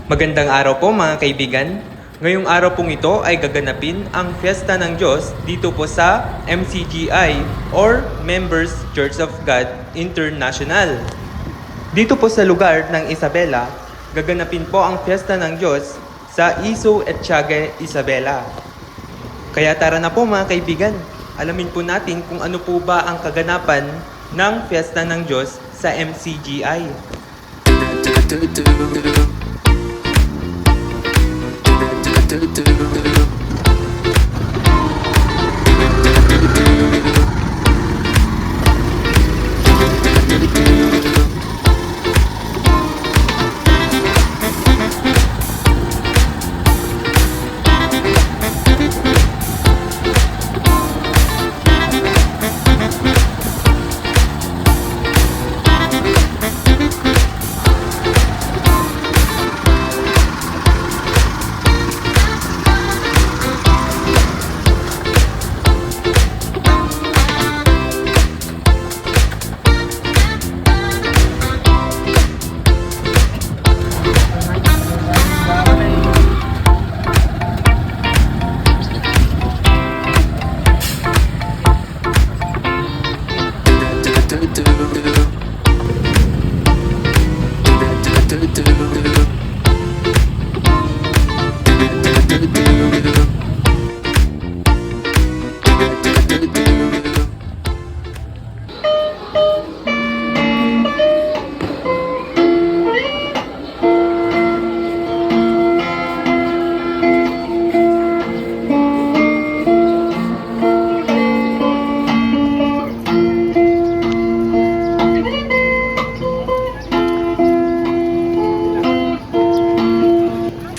Magandang araw po mga kaibigan. Ngayong araw pong ito ay gaganapin ang Fiesta ng Diyos dito po sa MCGI or Members Church of God International. Dito po sa lugar ng Isabela, gaganapin po ang Fiesta ng Diyos sa Iso Etxague, Isabela. Kaya tara na po mga kaibigan, alamin po natin kung ano po ba ang kaganapan ng Fiesta ng Diyos sa MCGI.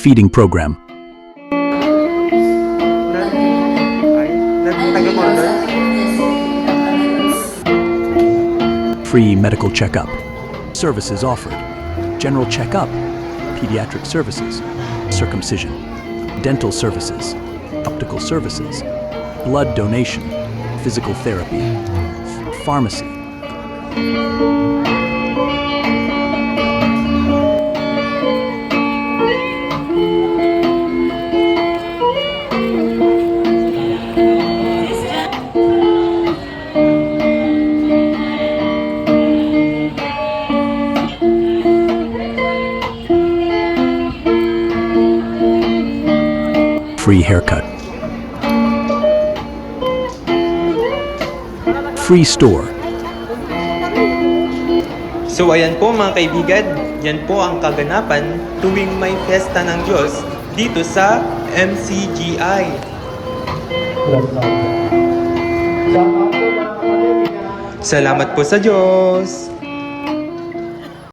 Feeding program. Free medical checkup. Services offered. General checkup. Pediatric services. Circumcision. Dental services. Optical services. Blood donation. Physical therapy. Pharmacy. Free haircut. Free store. So ayan po mga kaibigan, yan po ang kaganapan tuwing may Fiesta ng Diyos dito sa MCGI. Salamat po sa Diyos!